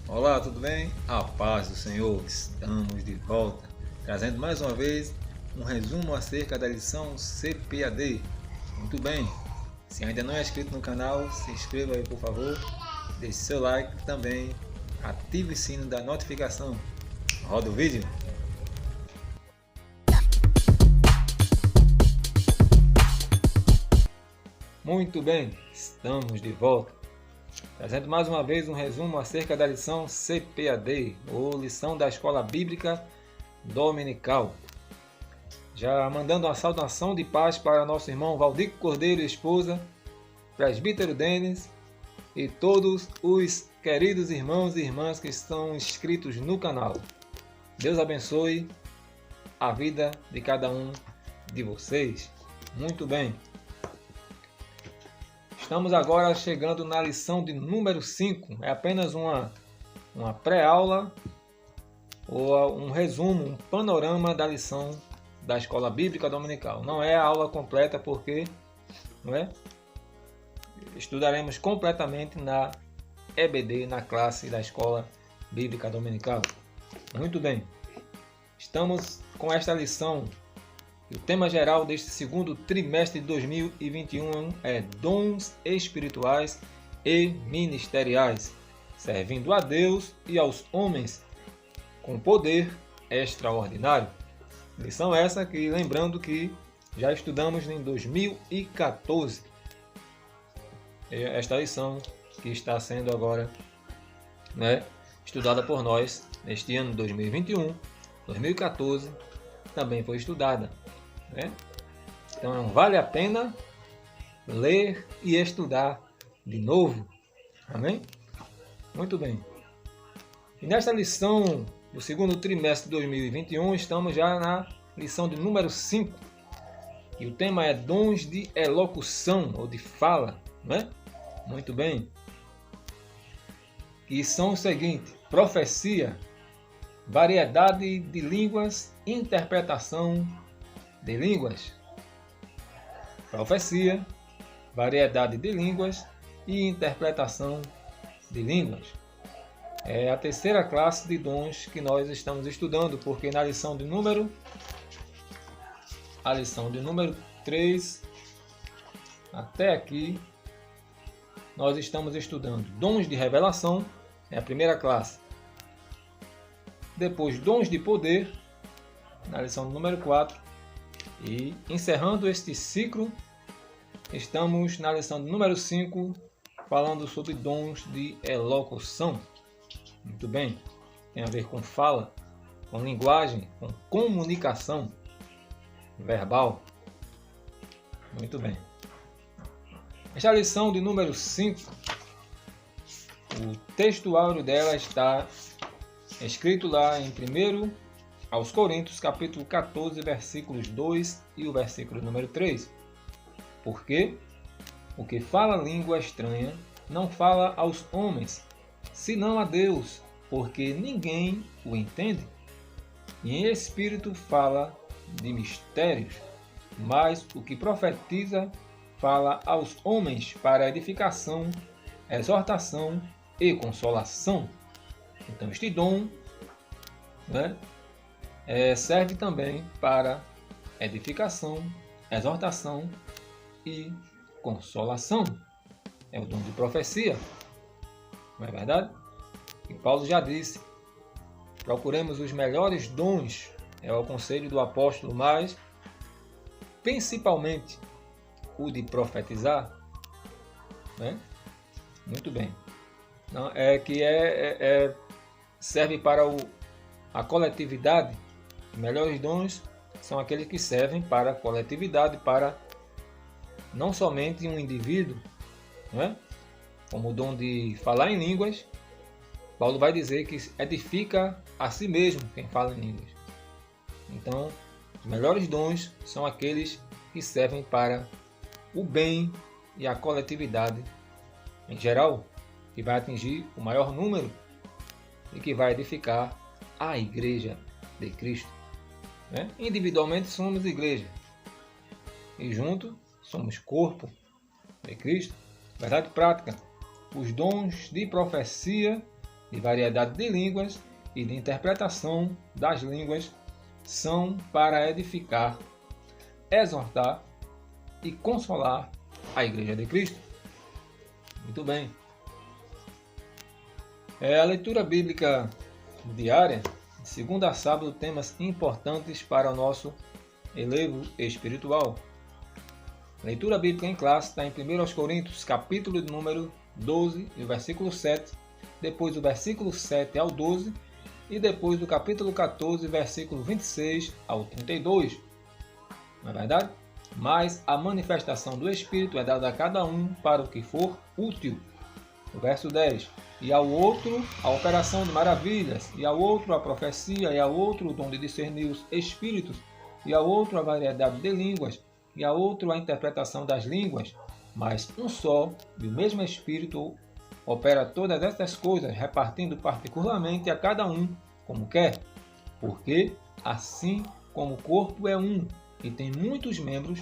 Olá, tudo bem? A paz do Senhor, estamos de volta, trazendo mais uma vez um resumo acerca da lição CPAD. Muito bem, se ainda não é inscrito no canal, se inscreva aí por favor, deixe seu like e também ative o sino da notificação. Roda o vídeo! Muito bem, estamos de volta, trazendo mais uma vez um resumo acerca da lição CPAD, ou lição da Escola Bíblica Dominical. Já mandando uma saudação de paz para nosso irmão Valdico Cordeiro e esposa, presbítero Denis e todos os queridos irmãos e irmãs que estão inscritos no canal. Deus abençoe a vida de cada um de vocês. Muito bem. Estamos agora chegando na lição de número 5. É apenas uma pré-aula ou um resumo, um panorama da lição da Escola Bíblica Dominical. Não é a aula completa porque estudaremos completamente na EBD, na classe da Escola Bíblica Dominical. Muito bem. Estamos com esta lição. O tema geral deste segundo trimestre de 2021 é Dons Espirituais e Ministeriais, servindo a Deus e aos homens com poder extraordinário. Lição essa que, lembrando que já estudamos em 2014. Esta lição que está sendo agora estudada por nós neste ano 2021, 2014, também foi estudada. Então vale a pena ler e estudar de novo. Amém? Muito bem. E nesta lição do segundo trimestre de 2021, estamos já na lição de número 5. E o tema é dons de elocução ou de fala. Muito bem. Que são o seguinte: profecia, variedade de línguas, interpretação de línguas. Profecia, variedade de línguas e interpretação de línguas. É a terceira classe de dons que nós estamos estudando, porque na lição de número 3 até aqui nós estamos estudando dons de revelação, é a primeira classe. Depois dons de poder, na lição número 4. E encerrando este ciclo, estamos na lição número 5, falando sobre dons de elocução. Muito bem, tem a ver com fala, com linguagem, com comunicação verbal. Muito bem. Esta lição de número 5, o textuário dela está escrito lá em 1 aos Coríntios, capítulo 14, versículos 2 e o versículo número 3. Porque o que fala língua estranha não fala aos homens, senão a Deus, porque ninguém o entende. E em espírito fala de mistérios, mas o que profetiza fala aos homens para edificação, exortação e consolação. Então este dom serve também para edificação, exortação e consolação. É o dom de profecia. Não é verdade? E Paulo já disse: procuremos os melhores dons. É o conselho do apóstolo, mas principalmente o de profetizar. Muito bem. Não, serve para a coletividade. Os melhores dons são aqueles que servem para a coletividade, para não somente um indivíduo, como o dom de falar em línguas. Paulo vai dizer que edifica a si mesmo quem fala em línguas. Então, os melhores dons são aqueles que servem para o bem e a coletividade em geral, que vai atingir o maior número e que vai edificar a Igreja de Cristo. Individualmente somos igreja e juntos somos corpo de Cristo. Verdade prática: os dons de profecia de variedade de línguas e de interpretação das línguas são para edificar, exortar e consolar a Igreja de Cristo. Muito bem. A leitura bíblica diária, de segunda a sábado, temas importantes para o nosso elevo espiritual. A leitura bíblica em classe está em 1 Coríntios, capítulo de número 12, e o versículo 7, depois do versículo 7 ao 12, e depois do capítulo 14, versículo 26 ao 32. Não é verdade? Mas a manifestação do Espírito é dada a cada um para o que for útil. O verso 10. E ao outro a operação de maravilhas, e ao outro a profecia, e ao outro o dom de discernir os espíritos, e ao outro a variedade de línguas, e ao outro a interpretação das línguas. Mas um só e o mesmo Espírito opera todas estas coisas, repartindo particularmente a cada um como quer. Porque, assim como o corpo é um e tem muitos membros,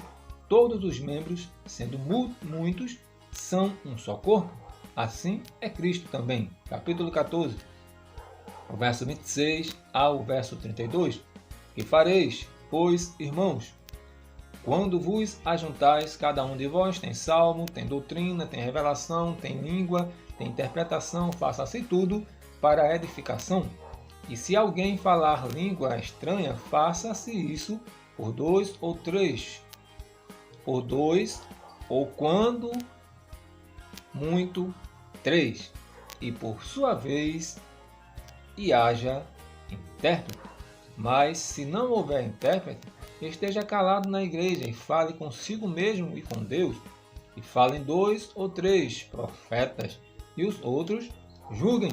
todos os membros, sendo muitos, são um só corpo. Assim é Cristo também. Capítulo 14, o verso 26 ao verso 32. Que fareis, pois, irmãos? Quando vos ajuntais, cada um de vós tem salmo, tem doutrina, tem revelação, tem língua, tem interpretação, faça-se tudo para a edificação. E se alguém falar língua estranha, faça-se isso por 2 ou 3, por 2, ou quando muito 3, e por sua vez, e haja intérprete. Mas se não houver intérprete, esteja calado na igreja e fale consigo mesmo e com Deus, e falem 2 ou 3 profetas, e os outros julguem.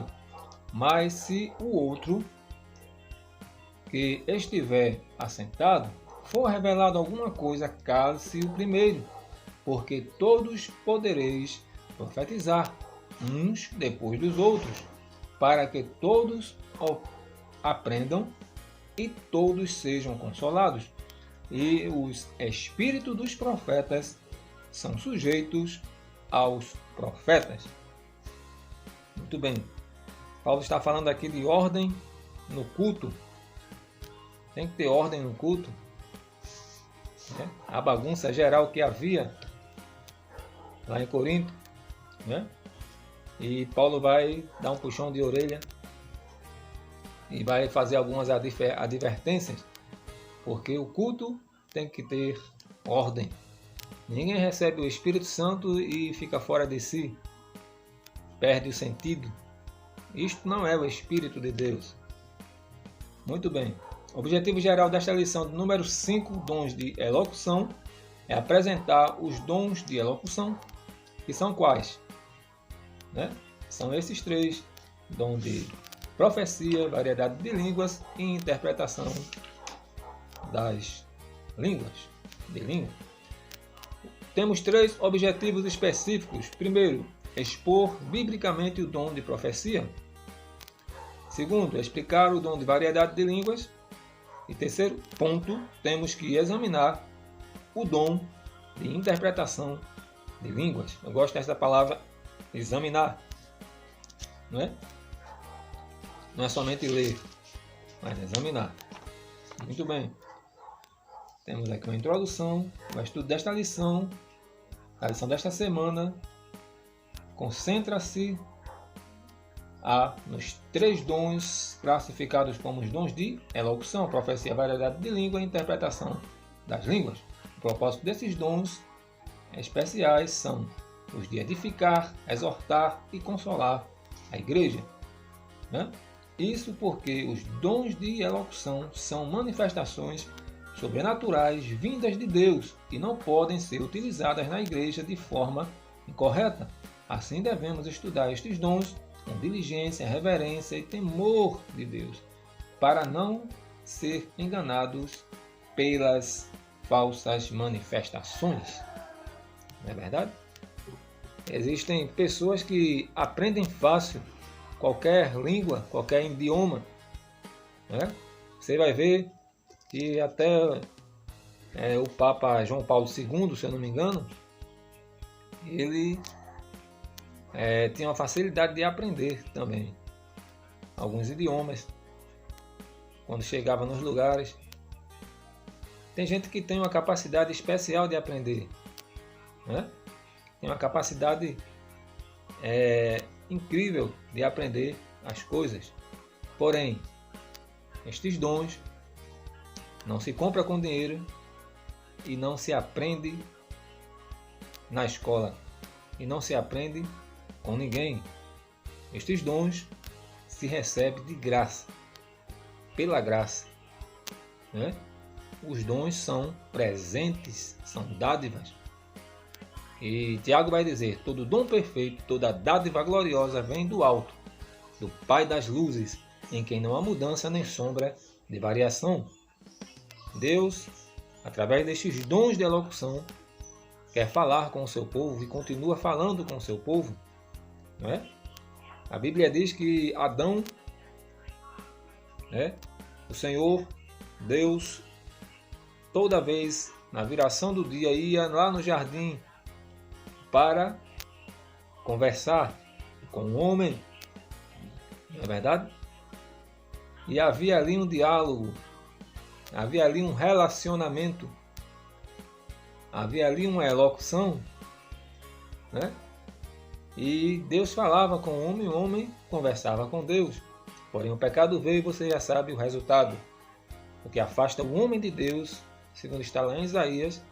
Mas se o outro que estiver assentado for revelado alguma coisa, cale-se o primeiro, porque todos podereis profetizar, uns depois dos outros, para que todos aprendam e todos sejam consolados. E os espíritos dos profetas são sujeitos aos profetas. Muito bem. Paulo está falando aqui de ordem no culto. Tem que ter ordem no culto. A bagunça geral que havia lá em Corinto, né? E Paulo vai dar um puxão de orelha e vai fazer algumas advertências, porque o culto tem que ter ordem. Ninguém recebe o Espírito Santo e fica fora de si, perde o sentido. Isto não é o Espírito de Deus. Muito bem. O objetivo geral desta lição de número 5, dons de elocução, é apresentar os dons de elocução, que são quais? São esses 3, dom de profecia, variedade de línguas e interpretação das línguas. Temos 3 objetivos específicos. Primeiro, expor biblicamente o dom de profecia. Segundo, explicar o dom de variedade de línguas. E terceiro ponto, temos que examinar o dom de interpretação de línguas. Eu gosto dessa palavra, examinar. Não é? Não é somente ler, mas examinar. Muito bem. Temos aqui uma introdução, o estudo desta lição. A lição desta semana concentra-se nos 3 dons classificados como os dons de elocução, profecia, variedade de língua e interpretação das línguas. O propósito desses dons especiais são os de edificar, exortar e consolar a igreja. Isso porque os dons de elocução são manifestações sobrenaturais vindas de Deus e não podem ser utilizadas na igreja de forma incorreta. Assim devemos estudar estes dons com diligência, reverência e temor de Deus, para não ser enganados pelas falsas manifestações. Não é verdade? Existem pessoas que aprendem fácil qualquer língua, qualquer idioma. Você vai ver que até o Papa João Paulo II, se eu não me engano, ele tinha uma facilidade de aprender também. alguns idiomas, quando chegava nos lugares. Tem gente que tem uma capacidade especial de aprender, né? Tem uma capacidade incrível de aprender as coisas. Porém, estes dons não se compra com dinheiro e não se aprende na escola e não se aprende com ninguém. Estes dons se recebem de graça, pela graça, né? Os dons são presentes, são dádivas. E Tiago vai dizer: todo dom perfeito, toda dádiva gloriosa vem do alto, do Pai das luzes, em quem não há mudança nem sombra de variação. Deus, através destes dons de elocução, quer falar com o seu povo e continua falando com o seu povo, não é? A Bíblia diz que Adão, o Senhor, Deus, toda vez na viração do dia ia lá no jardim para conversar com o homem, não é verdade? E havia ali um diálogo, havia ali um relacionamento, havia ali uma elocução, né? E Deus falava com o homem conversava com Deus. Porém o pecado veio e você já sabe o resultado. O que afasta o homem de Deus, segundo está lá em Isaías,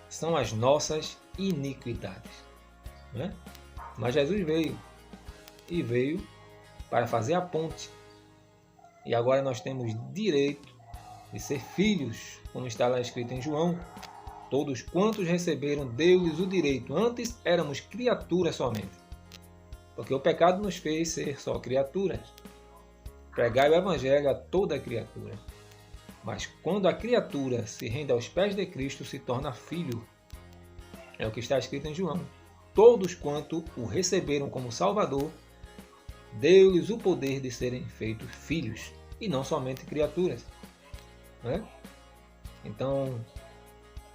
são as nossas iniquidades, né? Mas Jesus veio para fazer a ponte. E agora nós temos direito de ser filhos, como está lá escrito em João. Todos quantos receberam, deu-lhes o direito. Antes éramos criaturas somente, porque o pecado nos fez ser só criaturas. Pregai o evangelho a toda criatura. Mas quando a criatura se rende aos pés de Cristo, se torna filho. É o que está escrito em João. Todos quanto o receberam como Salvador, deu-lhes o poder de serem feitos filhos, e não somente criaturas, né? Então,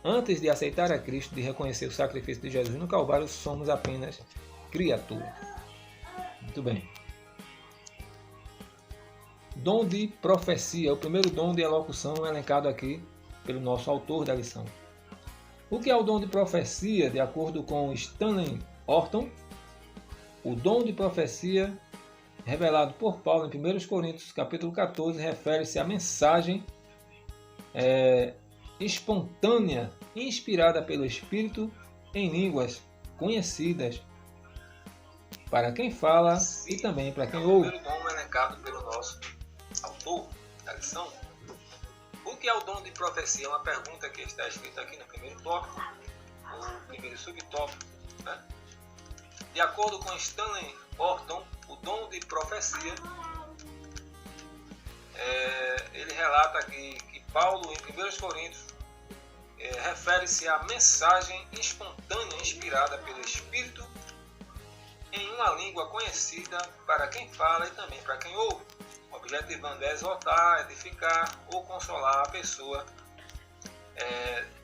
antes de aceitar a Cristo, de reconhecer o sacrifício de Jesus no Calvário, somos apenas criaturas. Muito bem. Dom de profecia, o primeiro dom de elocução elencado aqui pelo nosso autor da lição. O que é o dom de profecia? De acordo com Stanley Orton, o dom de profecia revelado por Paulo em 1 Coríntios capítulo 14 refere-se à mensagem espontânea, inspirada pelo Espírito em línguas conhecidas para quem fala e também para quem ouve. O primeiro dom elencado pelo nosso autor da lição. O que é o dom de profecia? É uma pergunta que está escrita aqui no primeiro tópico, o primeiro subtópico, né? De acordo com Stanley Orton, o dom de profecia, ele relata aqui que Paulo, em 1 Coríntios, refere-se à mensagem espontânea inspirada pelo Espírito em uma língua conhecida para quem fala e também para quem ouve, objetivando exortar, edificar ou consolar a pessoa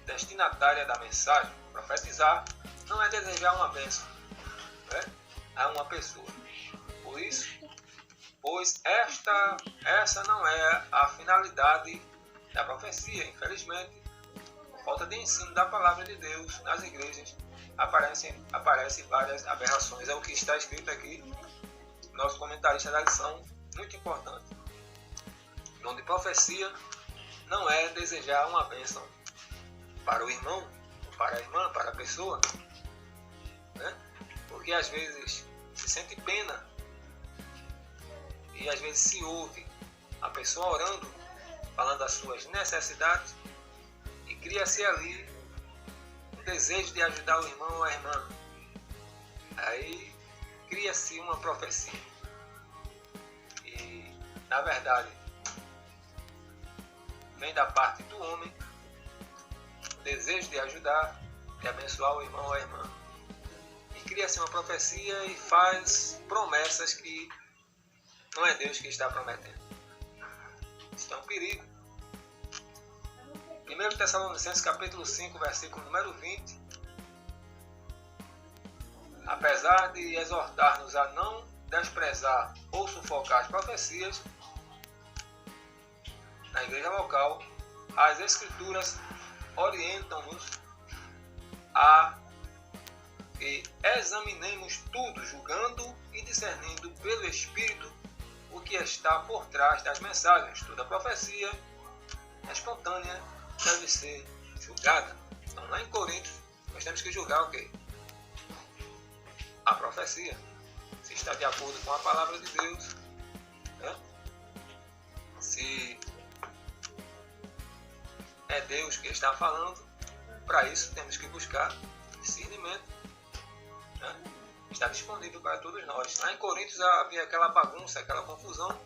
destinatária da mensagem. Profetizar não é desejar uma bênção, né, a uma pessoa. Pois essa não é a finalidade da profecia. Infelizmente, por falta de ensino da palavra de Deus nas igrejas, aparecem várias aberrações. É o que está escrito aqui, nosso comentarista da lição, muito importante. O dom de profecia não é desejar uma bênção para o irmão, para a irmã, para a pessoa, né? Porque às vezes se sente pena e às vezes se ouve a pessoa orando, falando das suas necessidades, e cria-se ali um desejo de ajudar o irmão ou a irmã. Aí cria-se uma profecia. E, na verdade, vem da parte do homem o desejo de ajudar, de abençoar o irmão ou a irmã. E cria-se uma profecia e faz promessas que não é Deus que está prometendo. Isso é um perigo. 1 Tessalonicenses capítulo 5, versículo número 20. Apesar de exortar-nos a não desprezar ou sufocar as profecias na igreja local, as Escrituras orientam-nos a que examinemos tudo, julgando e discernindo pelo Espírito o que está por trás das mensagens. Toda profecia espontânea deve ser julgada. Então, lá em Coríntios, nós temos que julgar o quê? A profecia. Se está de acordo com a palavra de Deus, né? Se é Deus que está falando, para isso temos que buscar discernimento, né? Está disponível para todos nós. Lá em Coríntios havia aquela bagunça, aquela confusão,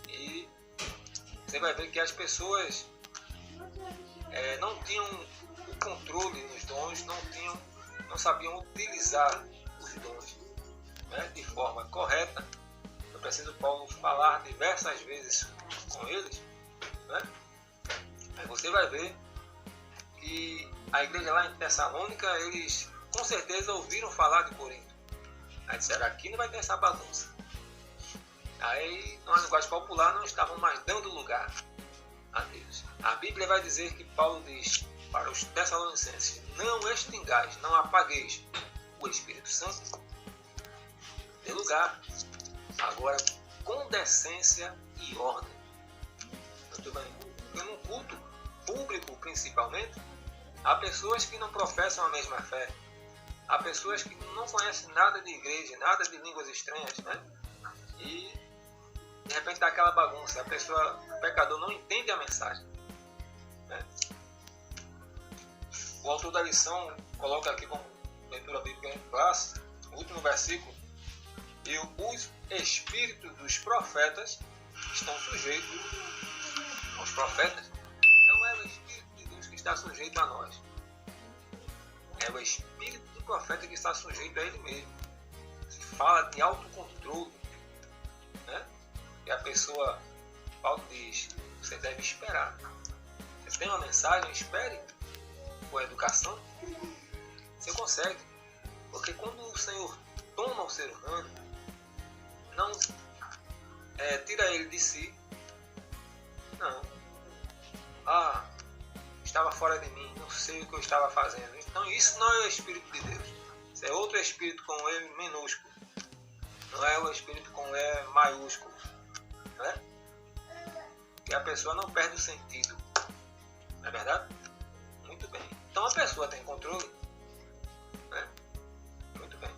e você vai ver que as pessoas não tinham o controle nos dons, não sabiam utilizar os dons, né, de forma correta. Eu preciso Paulo falar diversas vezes com eles, né? Aí você vai ver que a igreja lá em Tessalônica, eles com certeza ouviram falar de Corinto. Aí disseram, aqui não vai ter essa bagunça. Aí, numa linguagem popular, não estavam mais dando lugar a Deus. A Bíblia vai dizer que Paulo diz para os Tessalonicenses, não extingais, não apagueis o Espírito Santo. Dê lugar. Agora, com decência e ordem. Muito bem. Porque num culto público, principalmente, há pessoas que não professam a mesma fé. Há pessoas que não conhecem nada de igreja, nada de línguas estranhas, né? E, de repente, dá aquela bagunça. O pecador não entende a mensagem, né? O autor da lição coloca aqui como leitura bíblica em classe, o último versículo, e os espíritos dos profetas estão sujeitos aos profetas. Não é o Espírito de Deus que está sujeito a nós. É o Espírito do profeta que está sujeito a ele mesmo. Se fala de autocontrole, né? E a pessoa, Paulo diz, você deve esperar. Você tem uma mensagem, espere. Com a educação, você consegue. Porque quando o Senhor toma o ser humano, não tira ele de si. Não. Estava fora de mim, não sei o que eu estava fazendo. Então isso não é o Espírito de Deus. Isso é outro Espírito com E minúsculo. Não é o Espírito com E maiúsculo, né? E a pessoa não perde o sentido. Não é verdade? Muito bem. Então a pessoa tem controle, né? Muito bem.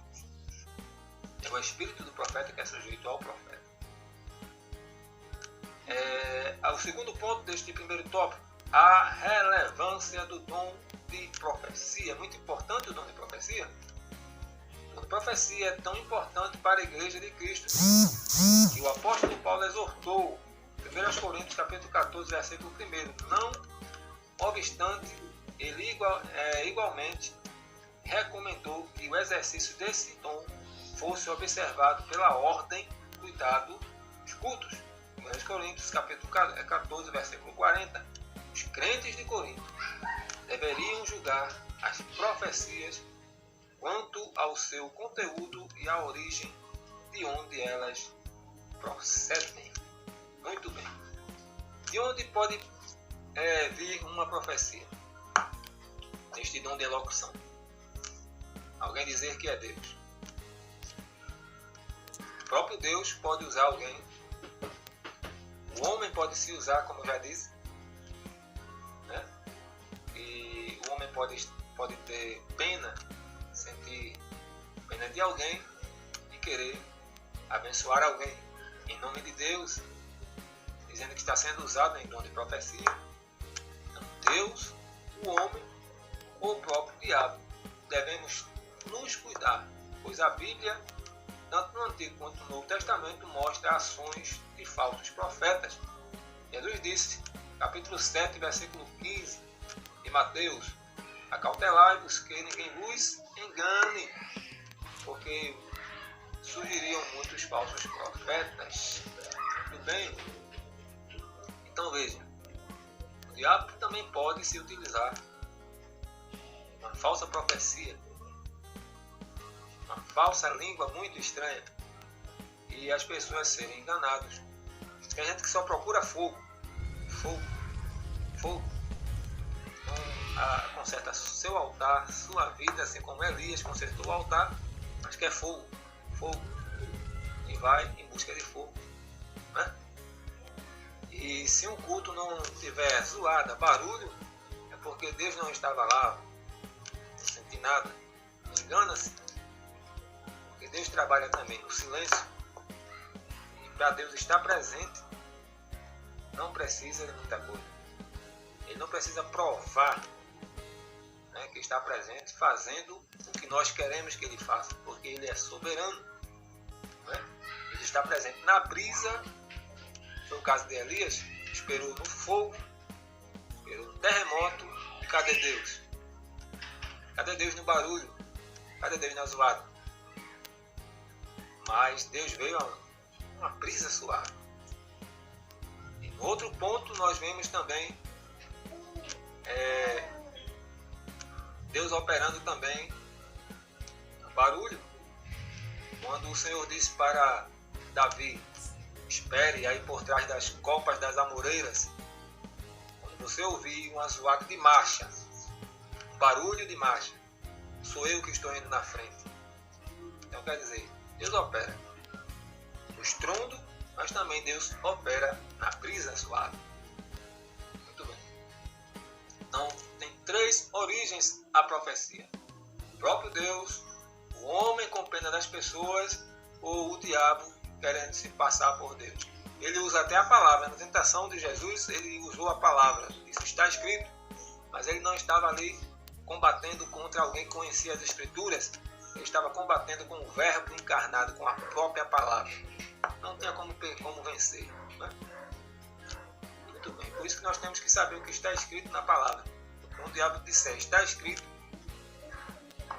É o Espírito do profeta que é sujeito ao profeta. O segundo ponto deste primeiro tópico, a relevância do dom de profecia. Muito importante o dom de profecia. O dom de profecia é tão importante para a igreja de Cristo que o apóstolo Paulo exortou, 1 Coríntios capítulo 14, versículo 1, não obstante, ele igualmente recomendou que o exercício desse dom fosse observado pela ordem, cuidado dos cultos. 1 Coríntios capítulo 14, versículo 40. Os crentes de Corinto deveriam julgar as profecias quanto ao seu conteúdo e à origem de onde elas procedem. Muito bem. De onde pode vir uma profecia? Neste dom de elocução. Alguém dizer que é Deus. O próprio Deus pode usar alguém. O homem pode se usar, como eu já disse, né? E o homem pode ter pena, sentir pena de alguém e querer abençoar alguém em nome de Deus, dizendo que está sendo usado em dom de profecia. Então, Deus, o homem ou o próprio diabo, devemos nos cuidar, pois a Bíblia, tanto no Antigo quanto no Novo Testamento, mostra ações de falsos profetas. Jesus disse, capítulo 7, versículo 15 de Mateus, acautelai-vos que ninguém vos engane, porque surgiriam muitos falsos profetas. Tudo bem? Então veja, o diabo também pode se utilizar uma falsa profecia, uma falsa língua muito estranha, e e as pessoas serem enganadas. Tem gente que só procura fogo, fogo, fogo. Então, conserta seu altar, sua vida, assim como Elias consertou o altar, mas quer fogo, fogo, e vai em busca de fogo, né? E se um culto não tiver zoada, barulho, é porque Deus não estava lá, não senti nada. Não engana-se, porque Deus trabalha também no silêncio, e para Deus estar presente, não precisa de muita coisa. Ele não precisa provar, né, que está presente, fazendo o que nós queremos que Ele faça, porque Ele é soberano, né? Ele está presente na brisa. Foi o caso de Elias, esperou no fogo, esperou no terremoto. E cadê Deus? Cadê Deus no barulho? Cadê Deus na zoada? Mas Deus veio a uma brisa suave. E no outro ponto nós vemos também Deus operando também no barulho. Quando o Senhor disse para Davi: espere aí por trás das copas das amoreiras. Quando você ouvir um zoado de marcha, um barulho de marcha, sou eu que estou indo na frente. Então quer dizer, Deus opera no estrondo, mas também Deus opera na brisa suave. Muito bem. Então tem 3 origens à profecia: o próprio Deus, o homem com pena das pessoas ou o diabo querendo se passar por Deus. Ele usa até a palavra. Na tentação de Jesus, ele usou a palavra. Isso está escrito, mas ele não estava ali combatendo contra alguém que conhecia as Escrituras. Ele estava combatendo com o verbo encarnado, com a própria palavra. Não tinha como vencer, né? Muito bem. Por isso que nós temos que saber o que está escrito na palavra. Quando o diabo disser está escrito,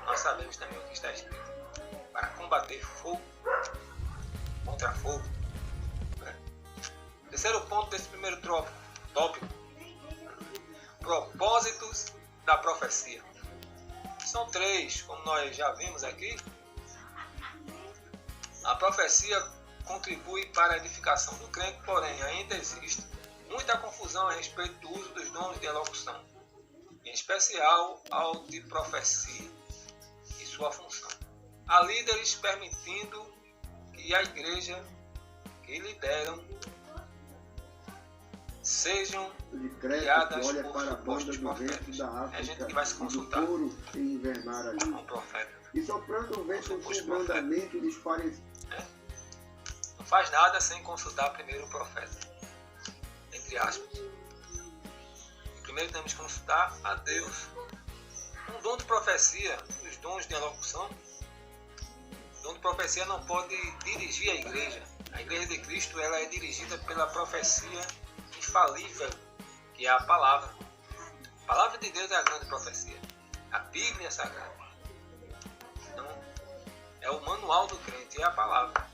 nós sabemos também o que está escrito. Para combater fogo contra fogo. Terceiro ponto desse primeiro tópico: propósitos da profecia. São 3, como nós já vimos aqui. A profecia contribui para a edificação do crente, porém ainda existe muita confusão a respeito do uso dos dons de elocução, em especial ao de profecia e sua função. Há líderes permitindo que a igreja que lideram sejam criadas por supostos profetas. É gente que vai se consultar com um profeta. E soprando o vento brandamente lhes parece. Não faz nada sem consultar primeiro o profeta. Entre aspas. E primeiro temos que consultar a Deus. Um dom de profecia, os dons de elocução, o dom de profecia não pode dirigir a igreja. A igreja de Cristo, ela é dirigida pela profecia infalível, que é a palavra. A palavra de Deus é a grande profecia. A Bíblia é sagrada. Então, é o manual do crente, é a palavra.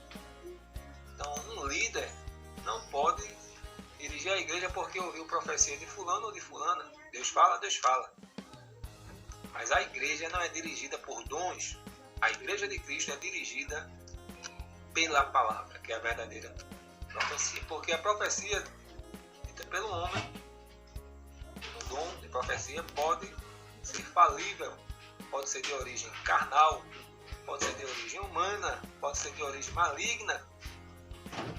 Então, um líder não pode dirigir a igreja porque ouviu profecia de fulano ou de fulana. Deus fala, Deus fala. Mas a igreja não é dirigida por dons. A igreja de Cristo é dirigida pela palavra, que é a verdadeira profecia. Porque a profecia dita pelo homem, o dom de profecia pode ser falível, pode ser de origem carnal, pode ser de origem humana, pode ser de origem maligna,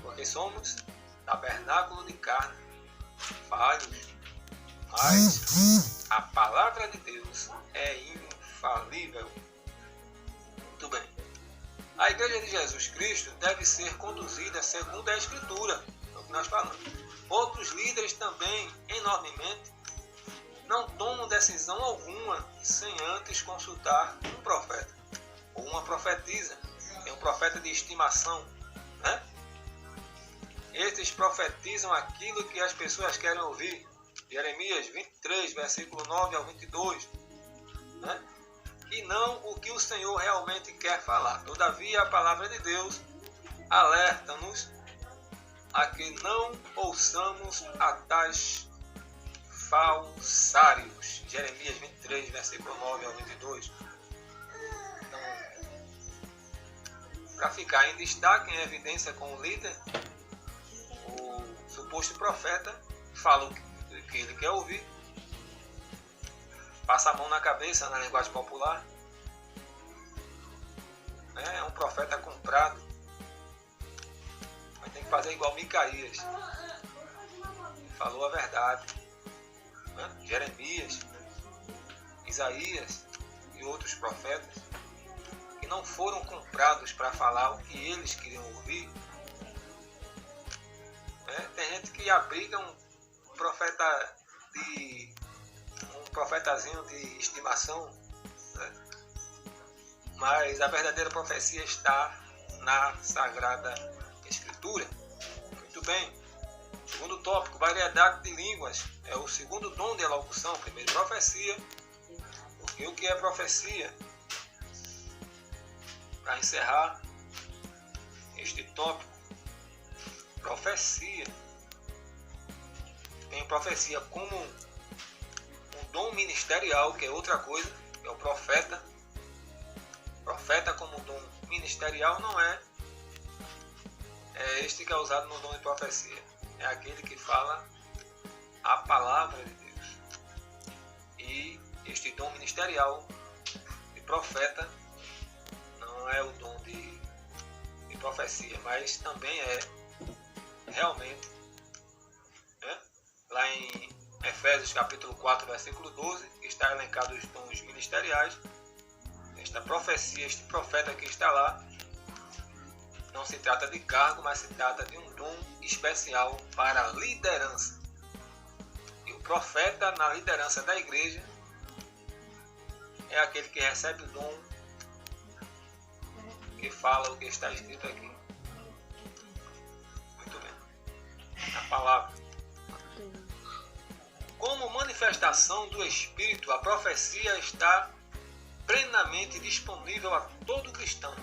porque somos tabernáculo de carne, falhos, mas a palavra de Deus é infalível. Muito bem. A igreja de Jesus Cristo deve ser conduzida segundo a Escritura, é o que nós falamos. Outros líderes também, enormemente, não tomam decisão alguma sem antes consultar um profeta ou uma profetisa. Tem um profeta de estimação, né? Estes profetizam aquilo que as pessoas querem ouvir. Jeremias 23, versículo 9 ao 22, né? E não o que o Senhor realmente quer falar. Todavia, a palavra de Deus alerta-nos a que não ouçamos a tais falsários. Jeremias 23, versículo 9 ao 22. Então, para ficar em destaque, em evidência com o líder, o suposto profeta fala o que ele quer ouvir, passa a mão na cabeça, na linguagem popular. É um profeta comprado. Mas tem que fazer igual Micaías. Falou a verdade. Jeremias, Isaías e outros profetas que não foram comprados para falar o que eles queriam ouvir. Tem gente que abriga um profetazinho de estimação, mas a verdadeira profecia está na Sagrada Escritura. Muito bem. Segundo tópico, variedade de línguas. É o segundo dom de elocução. Primeiro, profecia. Porque o que é profecia? Para encerrar este tópico, profecia. Tem profecia como um dom ministerial, que é outra coisa, que é o profeta. Profeta como dom ministerial não é este que é usado no dom de profecia. É aquele que fala a palavra de Deus. E este dom ministerial de profeta não é o dom de profecia, mas também é realmente, lá em Efésios capítulo 4, versículo 12, está elencado os dons ministeriais. Esta profecia, este profeta que está lá, não se trata de cargo, mas se trata de um dom especial para a liderança. E o profeta na liderança da igreja é aquele que recebe o dom que fala o que está escrito aqui. Muito bem. A palavra. Como manifestação do Espírito, a profecia está plenamente disponível a todo cristão.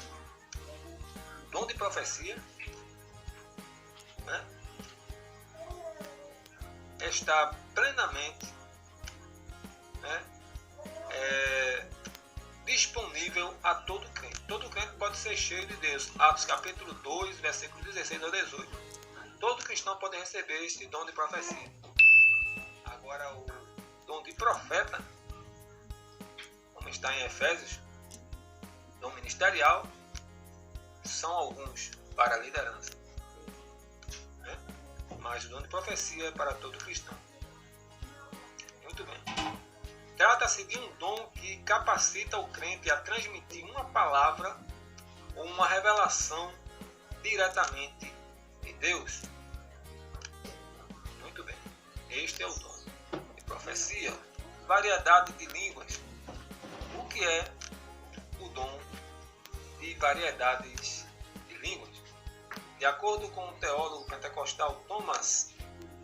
Dom de profecia está plenamente disponível a todo crente. Todo crente pode ser cheio de Deus. Atos capítulo 2, versículo 16 ao 18. Todo cristão pode receber este dom de profecia. Agora, o dom de profeta, como está em Efésios, dom ministerial, são alguns para a liderança. Mas o dom de profecia é para todo cristão. Muito bem. Trata-se de um dom que capacita o crente a transmitir uma palavra ou uma revelação diretamente de Deus. Muito bem. Este é o dom de profecia. Variedade de línguas. O que é o dom de variedades de línguas? De acordo com o teólogo pentecostal Thomas,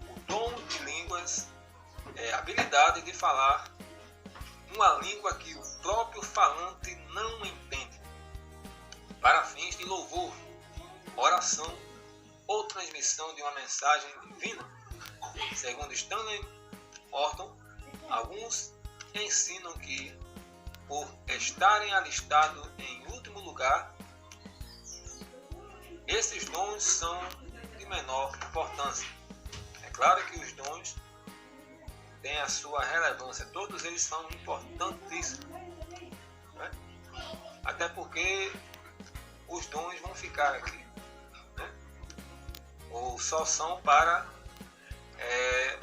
o dom de línguas é a habilidade de falar uma língua que o próprio falante não entende, para fins de louvor, oração ou transmissão de uma mensagem divina. Segundo Stanley Horton, alguns ensinam que, por estarem alistados em último lugar, esses dons são de menor importância. É claro que os dons têm a sua relevância, todos eles são importantíssimos, até porque os dons vão ficar aqui, ou só são para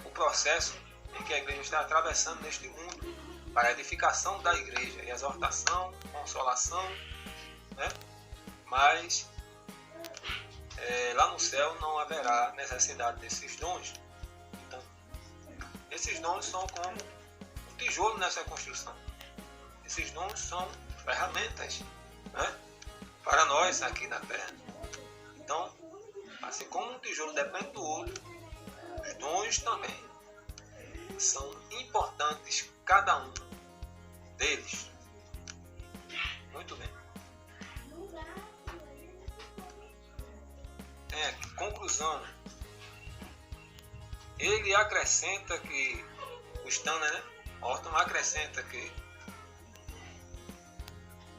o processo em que a igreja está atravessando neste mundo, para a edificação da igreja, e exortação, consolação, mas lá no céu não haverá necessidade desses dons. Então, esses dons são como um tijolo nessa construção. Esses dons são ferramentas para nós aqui na terra. Então, assim como um tijolo depende do outro, os dons também são importantes, cada um deles. Muito bem. Conclusão. Ele acrescenta que, o Stanley Horton acrescenta que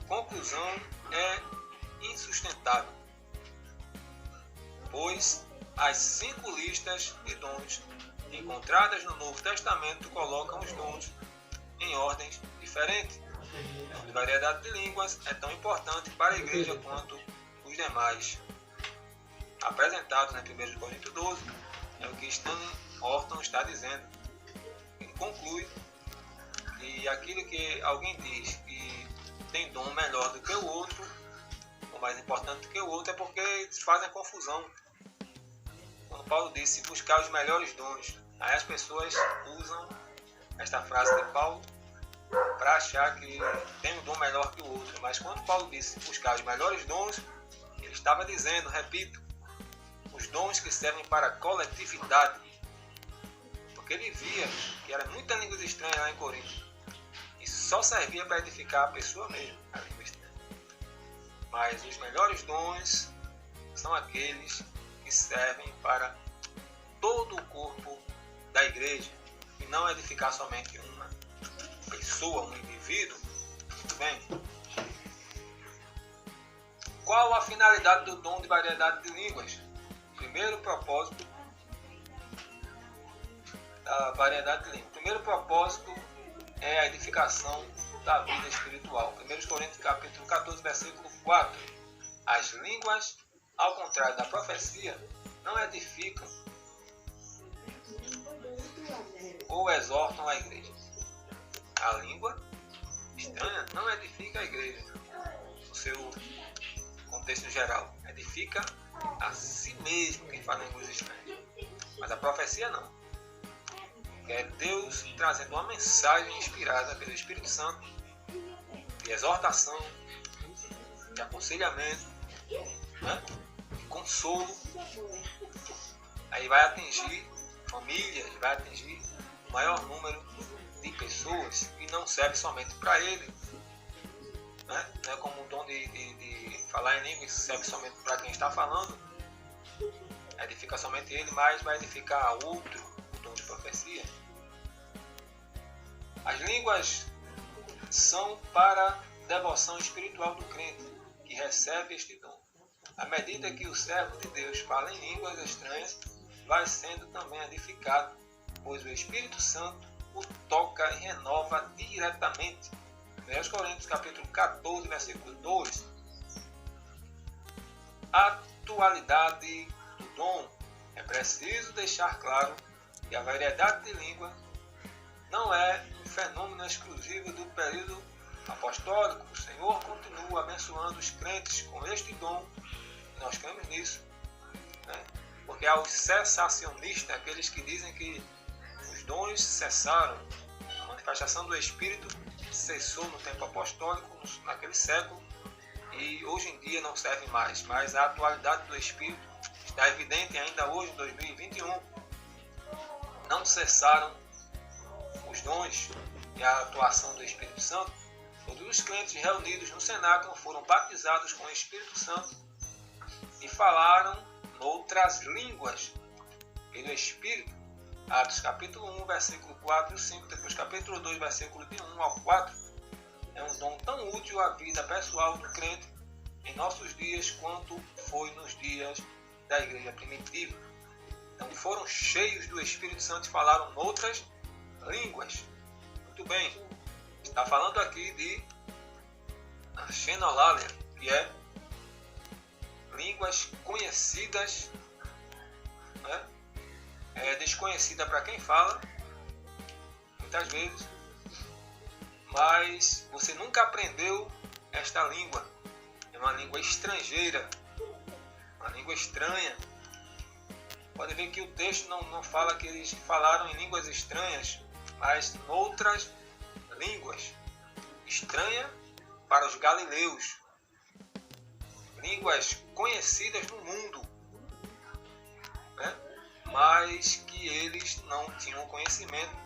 conclusão é insustentável, pois as 5 listas de dons encontradas no Novo Testamento colocam os dons em ordens diferentes. O dom de variedade de línguas é tão importante para a igreja quanto os demais apresentados em 1 Coríntios 12, é o que Stan Horton está dizendo. Ele conclui que aquilo que alguém diz que tem dom melhor do que o outro, ou mais importante do que o outro, é porque eles fazem confusão. Quando Paulo disse buscar os melhores dons, aí as pessoas usam esta frase de Paulo para achar que tem um dom melhor que o outro. Mas quando Paulo disse buscar os melhores dons, ele estava dizendo, repito, os dons que servem para a coletividade. Porque ele via que era muita língua estranha lá em Corinto. E só servia para edificar a pessoa mesmo, a língua estranha. Mas os melhores dons são aqueles que servem para todo o corpo da igreja. E não edificar somente uma pessoa, um indivíduo. Muito bem. Qual a finalidade do dom de variedade de línguas? Primeiro propósito da variedade de línguas. O primeiro propósito é a edificação da vida espiritual. 1 Coríntios capítulo 14, versículo 4. As línguas, ao contrário da profecia, não edificam ou exortam a igreja. A língua estranha não edifica a igreja, no seu contexto geral. Edifica a si mesmo quem fala línguas estranhas. Mas a profecia não. É Deus trazendo uma mensagem inspirada pelo Espírito Santo, de exortação, de aconselhamento, né? De consolo. Aí vai atingir famílias, vai atingir o maior número de pessoas e não serve somente para ele. Né? Não é como um dom de falar em línguas, serve somente para quem está falando. Edifica somente ele, mas vai edificar outro, o dom de profecia. As línguas são para devoção espiritual do crente, que recebe este dom. À medida que o servo de Deus fala em línguas estranhas, vai sendo também edificado, pois o Espírito Santo o toca e renova diretamente. 1 Coríntios capítulo 14, versículo 2. Atualidade do dom. É preciso deixar claro que a variedade de língua não é um fenômeno exclusivo do período apostólico. O Senhor continua abençoando os crentes com este dom, e nós cremos nisso, né? Porque há os cessacionistas, aqueles que dizem que os dons cessaram, a manifestação do Espírito cessou no tempo apostólico, naquele século, e hoje em dia não serve mais. Mas a atualidade do Espírito está evidente ainda hoje, em 2021. Não cessaram os dons e a atuação do Espírito Santo. Todos os crentes reunidos no cenáculo foram batizados com o Espírito Santo e falaram noutras línguas pelo Espírito. Atos capítulo 1, versículo 4 e 5, depois capítulo 2, versículo de 1 ao 4. É um dom tão útil à vida pessoal do crente em nossos dias quanto foi nos dias da igreja primitiva. Então foram cheios do Espírito Santo e falaram noutras línguas. Muito bem. Está falando aqui de xenolalia, que é línguas conhecidas, né? É desconhecida para quem fala, muitas vezes, mas você nunca aprendeu esta língua. É uma língua estrangeira, uma língua estranha. Pode ver que o texto não fala que eles falaram em línguas estranhas, mas noutras línguas. Estranha para os galileus. Línguas conhecidas no mundo, né? Mas que eles não tinham conhecimento,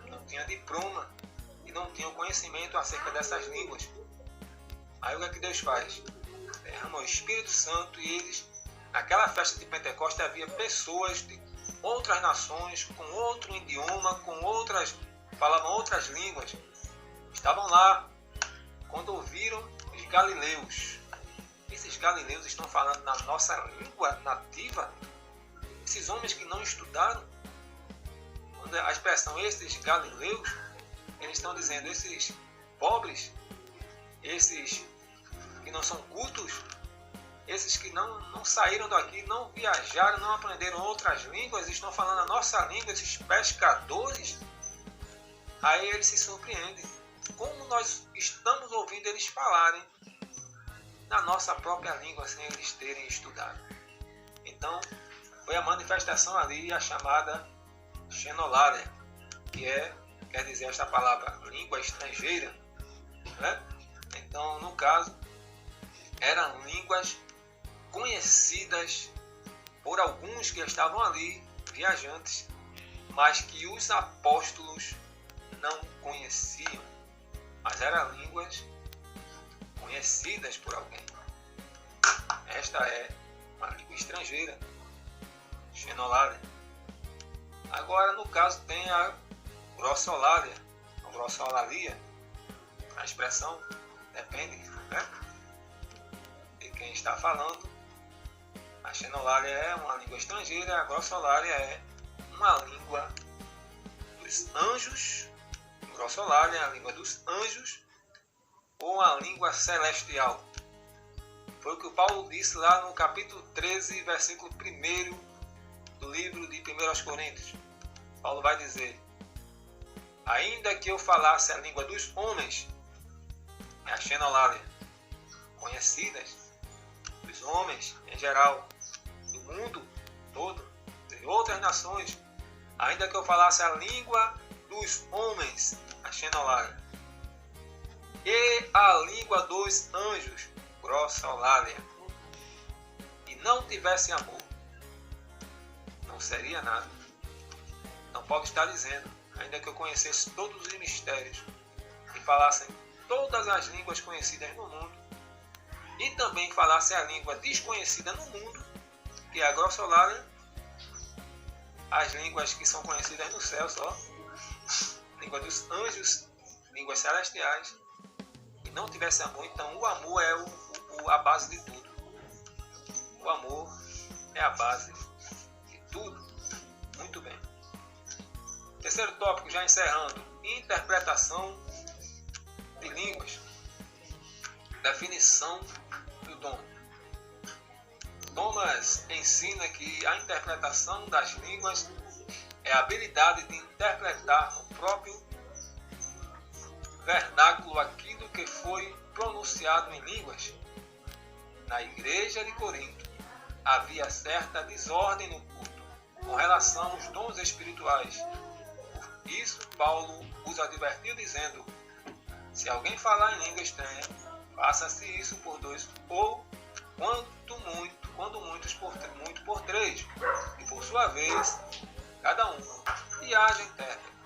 não tinham diploma e não tinham conhecimento acerca dessas línguas. Aí o que é que Deus faz? Derrama o Espírito Santo e eles, naquela festa de Pentecostes, havia pessoas de outras nações, com outro idioma, falavam outras línguas. Estavam lá quando ouviram os galileus. esses galileus estão falando na nossa língua nativa? Esses homens que não estudaram? A expressão esses galileus, eles estão dizendo esses pobres, esses que não são cultos, esses que não saíram daqui, não viajaram, não aprenderam outras línguas, estão falando a nossa língua, esses pescadores. Aí eles se surpreendem. Como nós estamos ouvindo eles falarem na nossa própria língua sem eles terem estudado? Então, foi a manifestação ali, a chamada Xenolalia, que quer dizer esta palavra, língua estrangeira, né? Então, no caso, eram línguas conhecidas por alguns que estavam ali, viajantes, mas que os apóstolos não conheciam. Mas eram línguas conhecidas por alguém. Esta é uma língua estrangeira, Xenolalia. Agora, no caso, tem a Grossolalia, ou Grossolalia. A expressão depende, né, de quem está falando. A Xenolalia é uma língua estrangeira, a Grossolalia é uma língua dos anjos. Grossolalia é a língua dos anjos ou a língua celestial. Foi o que o Paulo disse lá no capítulo 13, versículo 1 do livro de 1 Coríntios. Paulo vai dizer: ainda que eu falasse a língua dos homens, é a Xenolalia, conhecidas dos homens em geral, do mundo todo, de outras nações, ainda que eu falasse a língua dos homens, a Xenolalia, e a língua dos anjos, Grossolalia, e não tivesse amor, não seria nada. Não pode estar dizendo, ainda que eu conhecesse todos os mistérios e falassem todas as línguas conhecidas no mundo, e também falasse a língua desconhecida no mundo, que é a Grossolalia, as línguas que são conhecidas no céu só, língua dos anjos, línguas celestiais, e não tivesse amor. Então o amor é a base de tudo. O amor é a base de tudo. Muito bem. Terceiro tópico, já encerrando: interpretação de línguas. Definição do dom. Thomas ensina que a interpretação das línguas é a habilidade de interpretar no próprio vernáculo aquilo que foi pronunciado em línguas. Na igreja de Corinto havia certa desordem no culto com relação aos dons espirituais. Por isso, Paulo os advertiu dizendo: se alguém falar em língua estranha, faça-se isso por dois, ou quando muitos por três, e por sua vez, cada um, e haja intérprete.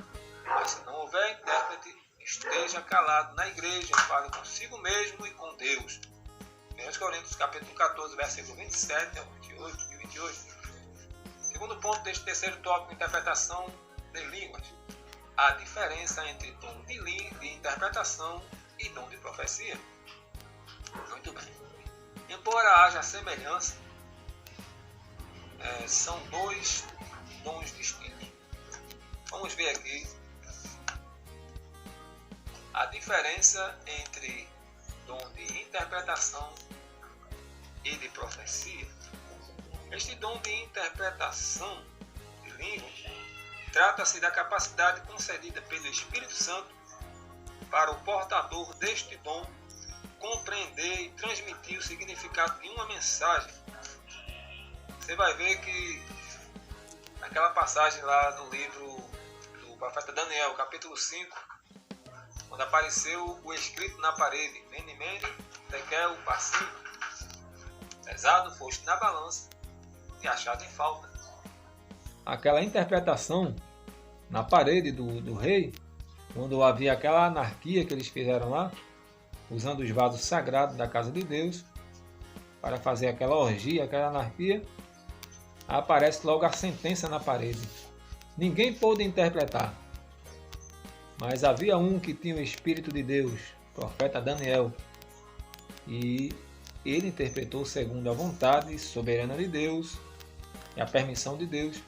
Mas se não houver intérprete, esteja calado na igreja e fale consigo mesmo e com Deus. 1 Coríntios capítulo 14, versículo 27 ao 28 e 28. Segundo ponto deste terceiro tópico, interpretação de línguas. A diferença entre dom de interpretação e dom de profecia. Muito bem. Embora haja semelhança, são dois dons distintos. Vamos ver aqui a diferença entre dom de interpretação e de profecia. Este dom de interpretação de língua trata-se da capacidade concedida pelo Espírito Santo para o portador deste dom compreender e transmitir o significado de uma mensagem. Você vai ver que naquela passagem lá no livro do profeta Daniel, capítulo 5, quando apareceu o escrito na parede: Mene, Mene, Tekel, Parsim, pesado foste na balança e achado em falta. Aquela interpretação na parede do rei, quando havia aquela anarquia que eles fizeram lá, usando os vasos sagrados da casa de Deus para fazer aquela orgia, aquela anarquia, aparece logo a sentença na parede. Ninguém pôde interpretar, mas havia um que tinha o Espírito de Deus, o profeta Daniel, e ele interpretou segundo a vontade soberana de Deus e a permissão de Deus.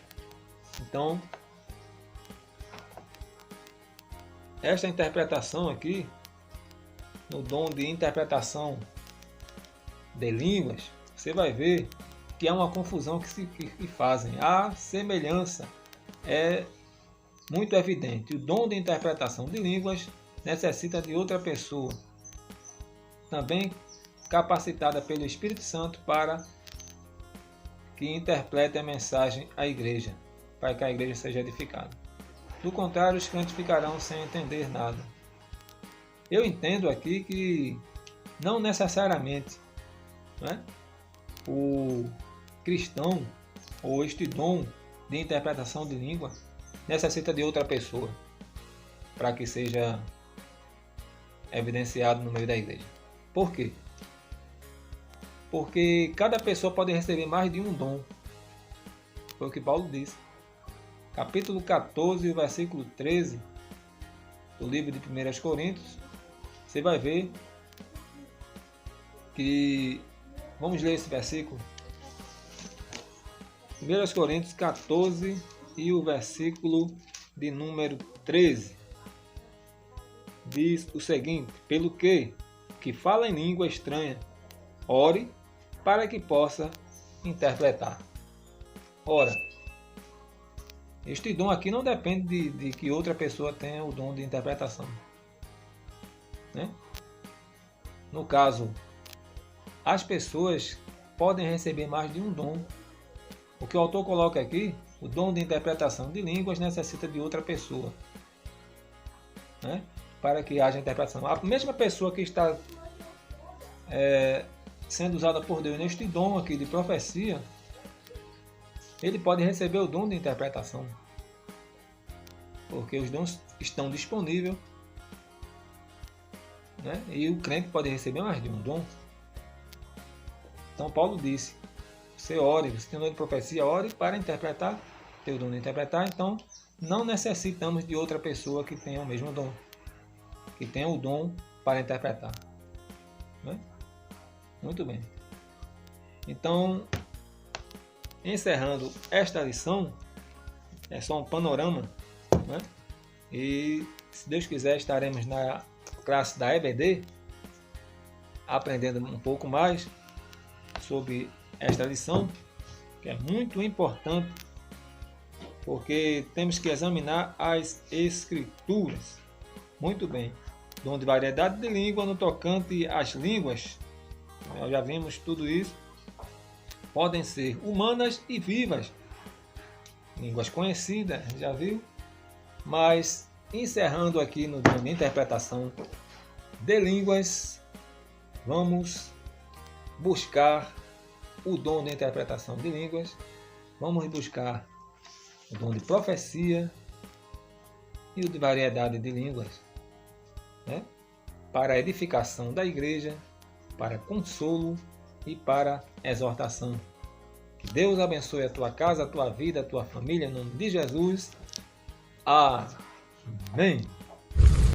Então, esta interpretação aqui, no dom de interpretação de línguas, você vai ver que há uma confusão que fazem. A semelhança é muito evidente. O dom de interpretação de línguas necessita de outra pessoa, também capacitada pelo Espírito Santo, para que interprete a mensagem à igreja, para que a igreja seja edificada. Do contrário, os crentes ficarão sem entender nada. Eu entendo aqui que não necessariamente, né, o cristão ou este dom de interpretação de língua necessita de outra pessoa para que seja evidenciado no meio da igreja. Por quê? Porque cada pessoa pode receber mais de um dom. Foi o que Paulo disse. Capítulo 14, versículo 13 do livro de 1 Coríntios, você vai ver que... Vamos ler esse versículo. 1 Coríntios 14 e o versículo de número 13. Diz o seguinte: pelo que fala em língua estranha, ore para que possa interpretar. Ora, este dom aqui não depende de que outra pessoa tenha o dom de interpretação, né? No caso, as pessoas podem receber mais de um dom. O que o autor coloca aqui, o dom de interpretação de línguas necessita de outra pessoa, né, para que haja interpretação. A mesma pessoa que está sendo usada por Deus neste dom aqui de profecia, ele pode receber o dom de interpretação, porque os dons estão disponíveis, né, e o crente pode receber mais de um dom. Então Paulo disse: você ore, você tem o dom de profecia, ore para interpretar, tem o dom de interpretar. Então não necessitamos de outra pessoa que tenha o mesmo dom, que tenha o dom para interpretar, né? Muito bem. Então, encerrando esta lição, é só um panorama, né? E se Deus quiser, estaremos na classe da EBD, aprendendo um pouco mais sobre esta lição, que é muito importante, porque temos que examinar as Escrituras. Muito bem. Dom de variedade de língua no tocante às línguas, nós já vimos tudo isso, podem ser humanas e vivas, línguas conhecidas, já viu? Mas encerrando aqui no dom de interpretação de línguas, vamos buscar o dom de interpretação de línguas, vamos buscar o dom de profecia e o de variedade de línguas, né, para a edificação da igreja, para consolo e para exortação. Que Deus abençoe a tua casa, a tua vida, a tua família, em nome de Jesus. Amém.